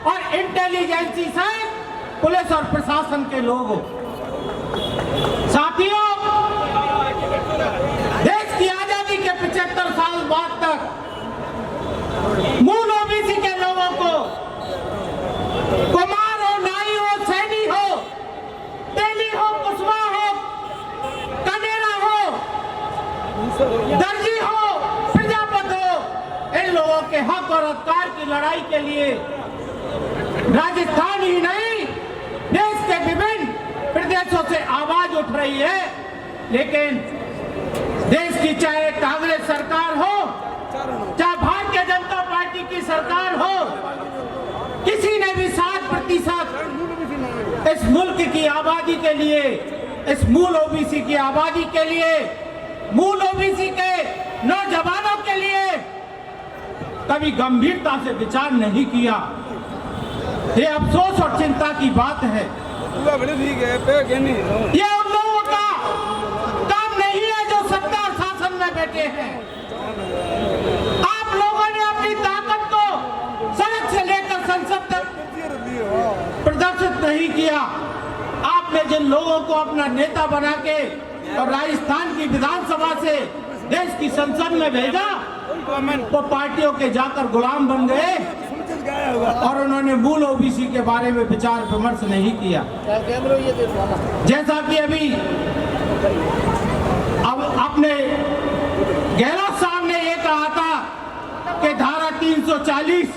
और इंटेलिजेंसी से पुलिस और प्रशासन के लोग हो। साथियों, देश की आजादी के 75 साल बाद तक मूल ओबीसी के लोगों को, कुमार हो, नाई हो, सैनी हो, तेली हो, कुशवाहा हो, कनेरा हो, दर्जी हो, प्रजापत हो, इन लोगों के हक और अधिकार की लड़ाई के लिए राजस्थान ही नहीं, देश के विभिन्न प्रदेशों से आवाज उठ रही है। लेकिन देश की चाहे कांग्रेस सरकार हो, चाहे भारतीय जनता पार्टी की सरकार हो, किसी ने भी 7% इस मुल्क की आबादी के लिए, इस मूल ओबीसी की आबादी के लिए, मूल ओबीसी के नौजवानों के लिए कभी गंभीरता से विचार नहीं किया। ये अफसोस और चिंता की बात है। ये उन लोगों का काम नहीं है जो सत्ता और शासन में बैठे हैं। आप लोगों ने अपनी ताकत को सड़क से लेकर संसद तक प्रदर्शित नहीं किया। आपने जिन लोगों को अपना नेता बना के और राजस्थान की विधानसभा से देश की संसद में भेजा, वो पार्टियों के जाकर गुलाम बन गए और उन्होंने मूल ओबीसी के बारे में विचार विमर्श नहीं किया। जैसा कि अभी अब अपने गहलोत साहब ने ये कहा था कि धारा 340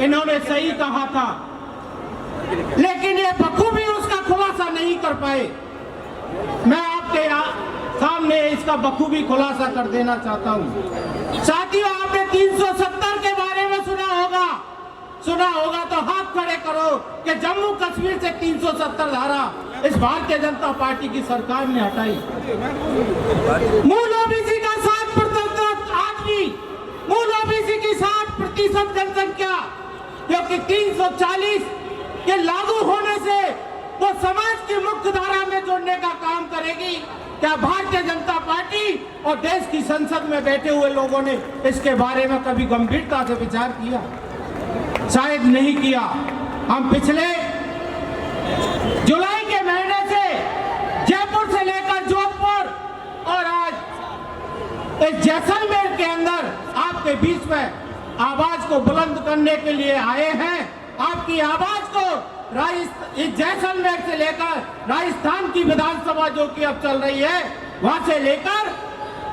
इन्होंने सही कहा था, लेकिन ये बखूबी उसका खुलासा नहीं कर पाए। मैं आपके सामने इसका बखूबी खुलासा कर देना चाहता हूं। साथियों, आपने 370 के बारे में सुना होगा तो हाथ खड़े करो कि जम्मू कश्मीर से 370 धारा इस भारतीय जनता पार्टी की सरकार ने हटाई। मूल ओबीसी का 7% आदमी, मूल ओबीसी की 60% जनसंख्या, क्योंकि 340 के लागू होने से वो समाज की मुख्य धारा में जोड़ने का काम करेगी। क्या भारतीय जनता पार्टी और देश की संसद में बैठे हुए लोगों ने इसके बारे में कभी गंभीरता से विचार किया? शायद नहीं किया। हम पिछले जुलाई के महीने से जयपुर से लेकर जोधपुर और आज इस जैसलमेर के अंदर आपके बीच में आवाज को बुलंद करने के लिए आए हैं। आपकी आवाज को इस जैसलमेर से लेकर राजस्थान की विधानसभा जो कि अब चल रही है वहां से लेकर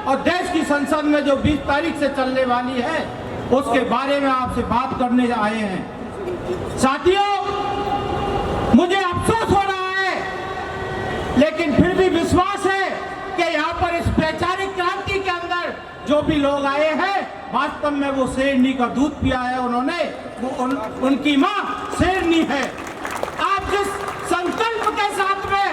और देश की संसद में जो 20 तारीख से चलने वाली है उसके बारे में आपसे बात करने आए हैं। साथियों, मुझे अफसोस हो रहा है, लेकिन फिर भी विश्वास है कि यहाँ पर इस वैचारिक क्रांति के अंदर जो भी लोग आए हैं वास्तव में वो शेरनी का दूध पिया है उन्होंने, उनकी माँ शेरनी है। आप जिस संकल्प के साथ में,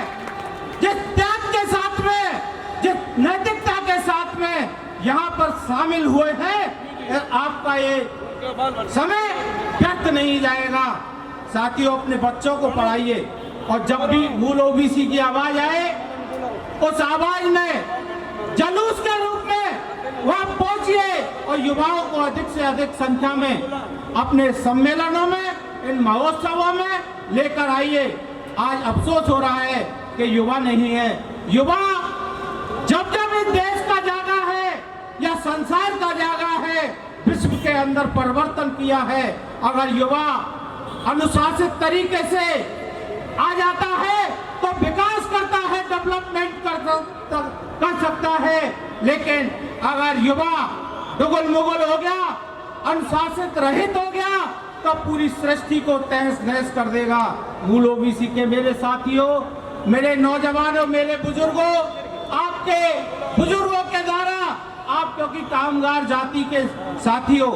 जिस त्याग के साथ में, जिस नैतिकता के साथ में यहाँ पर शामिल हुए हैं, आपका ये समय व्यर्थ नहीं जाएगा। साथियों, अपने बच्चों को पढ़ाइए और जब भी मूल ओबीसी की आवाज आए उस आवाज में जुलूस के रूप में वहां पहुंचिए और युवाओं को अधिक से अधिक संख्या में अपने सम्मेलनों में, इन महोत्सवों में लेकर आइए। आज अफसोस हो रहा है कि युवा नहीं है। युवा जब जब इस देश का जागा है या संसार का जागा है, विश्व के अंदर परिवर्तन किया है। अगर युवा अनुशासित तरीके से आ जाता है तो विकास करता है, डेवलपमेंट कर सकता है। लेकिन अगर युवा डुगल मुगल हो गया, अनुशासित रहित हो गया, तो पूरी सृष्टि को तहस नहस कर देगा। मूल ओबीसी के मेरे साथियों, मेरे नौजवानों, मेरे बुजुर्गों, आपके बुजुर्गों के द्वारा, आप क्योंकि कामगार जाति के साथियों,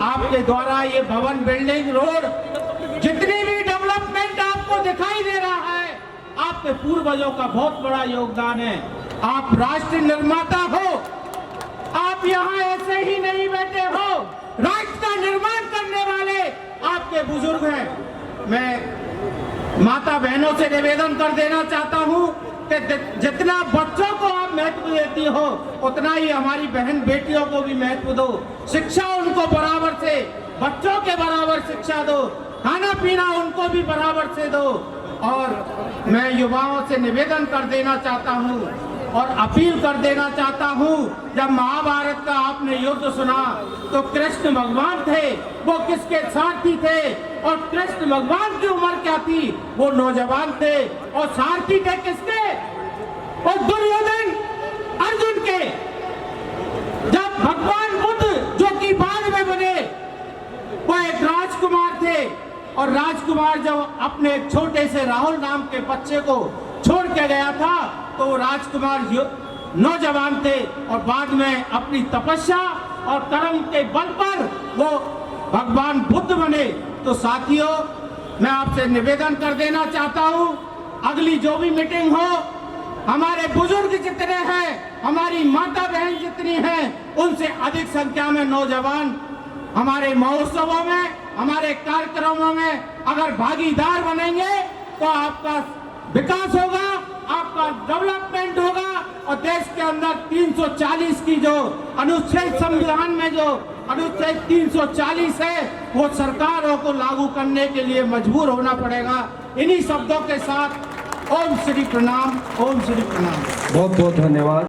आपके द्वारा ये भवन, बिल्डिंग, रोड, जितनी भी डेवलपमेंट आपको दिखाई दे रहा है, आपके पूर्वजों का बहुत बड़ा योगदान है। आप राष्ट्र निर्माता हो। आप यहाँ ऐसे ही नहीं बैठे हो, राष्ट्र का निर्माण करने वाले आपके बुजुर्ग हैं। मैं माता बहनों से निवेदन कर देना चाहता हूँ कि जितना बच्चों को आप महत्व देती हो उतना ही हमारी बहन बेटियों को भी महत्व दो। शिक्षा उनको बराबर से, बच्चों के बराबर शिक्षा दो, खाना पीना उनको भी बराबर से दो। और मैं युवाओं से निवेदन कर देना चाहता हूँ और अपील कर देना चाहता हूँ, जब महाभारत का आपने युद्ध सुना तो कृष्ण भगवान थे, वो किसके सारथी थे, और कृष्ण भगवान की उम्र क्या थी, वो नौजवान थे, और सारथी थे किसके, और दुर्योधन अर्जुन के। जब भगवान बुद्ध जो कि बाद में बने, वो एक राजकुमार थे, और राजकुमार जब अपने एक छोटे से राहुल नाम के बच्चे को छोड़ के गया था, तो वो राजकुमार नौजवान थे, और बाद में अपनी तपस्या और कर्म के बल पर वो भगवान बुद्ध बने। तो साथियों, मैं आपसे निवेदन कर देना चाहता हूँ, अगली जो भी मीटिंग हो, हमारे बुजुर्ग जितने हैं, हमारी माता बहन जितनी हैं, उनसे अधिक संख्या में नौजवान हमारे महोत्सवों में, हमारे कार्यक्रमों में अगर भागीदार बनेंगे तो आपका विकास होगा, आपका डेवलपमेंट होगा, और देश के अंदर 340 की जो अनुच्छेद, संविधान में जो अनुच्छेद 340 है, वो सरकारों को लागू करने के लिए मजबूर होना पड़ेगा। इन्हीं शब्दों के साथ ओम श्री प्रणाम, ओम श्री प्रणाम। बहुत बहुत धन्यवाद।